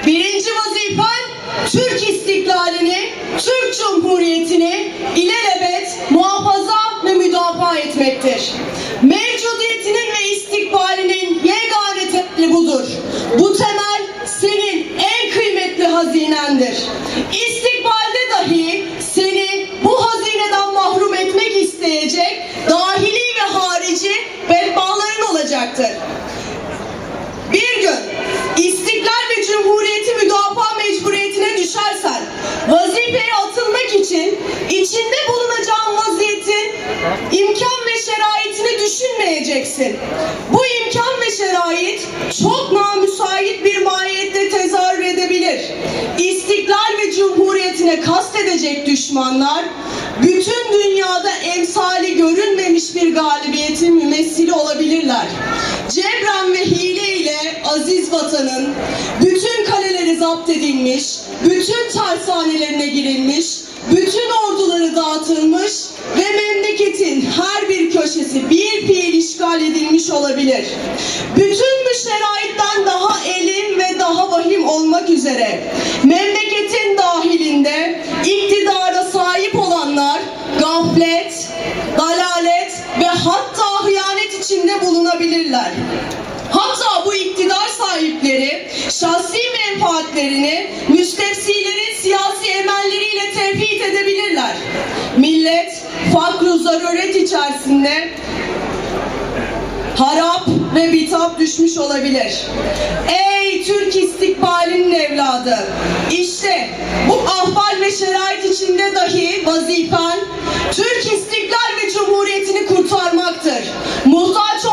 Birinci vazifen Türk istiklalini, Türk Cumhuriyeti'ni ilelebet muhafaza ve müdafaa etmektir. Mevcudiyetinin ve istikbalinin yegane temeli budur. Bu temel senin en kıymetli hazinendir. İstikbalde dahi seni bu hazineden mahrum etmek isteyecek dahili ve harici bedbaların olacaktır. Bir gün istiklal ve cumhuriyeti müdafaa mecburiyetine düşersen, vazifeye atılmak için içinde bulunacağın vaziyetin imkan ve şeraitini düşünmeyeceksin. Bu imkan ve şerait çok namüsait bir mahiyette tezahür edebilir. İstiklal ve cumhuriyetine kastedecek düşmanlar, bütün dünyada emsali görülmemiş bir galibiyetin mümessili olabilirler. Cebren ve hile ile aziz vatanın bütün kaleleri zapt edilmiş, bütün tersanelerine girilmiş, bütün orduları dağıtılmış ve memleketin her bir köşesi bir fiil işgal edilmiş olabilir. Bütün bu şeraitten daha elim ve daha vahim olmak üzere memleketin dahilinde iktidara sahip olanlar gaflet, dalalet ve hatta hıyanet içinde bulunabilirler. Hatta bu iktidar sahipleri şahsi menfaatlerini müstefsilerin siyasi emelleriyle tevhid edebilirler. Millet fakr-ı zaruret içerisinde harap ve bitap düşmüş olabilir. Ey Türk istikbalinin evladı! İşte bu ahval ve şerait içinde dahi vazifen Türk istiklal ve cumhuriyetini kurtarmaktır. Muhtaç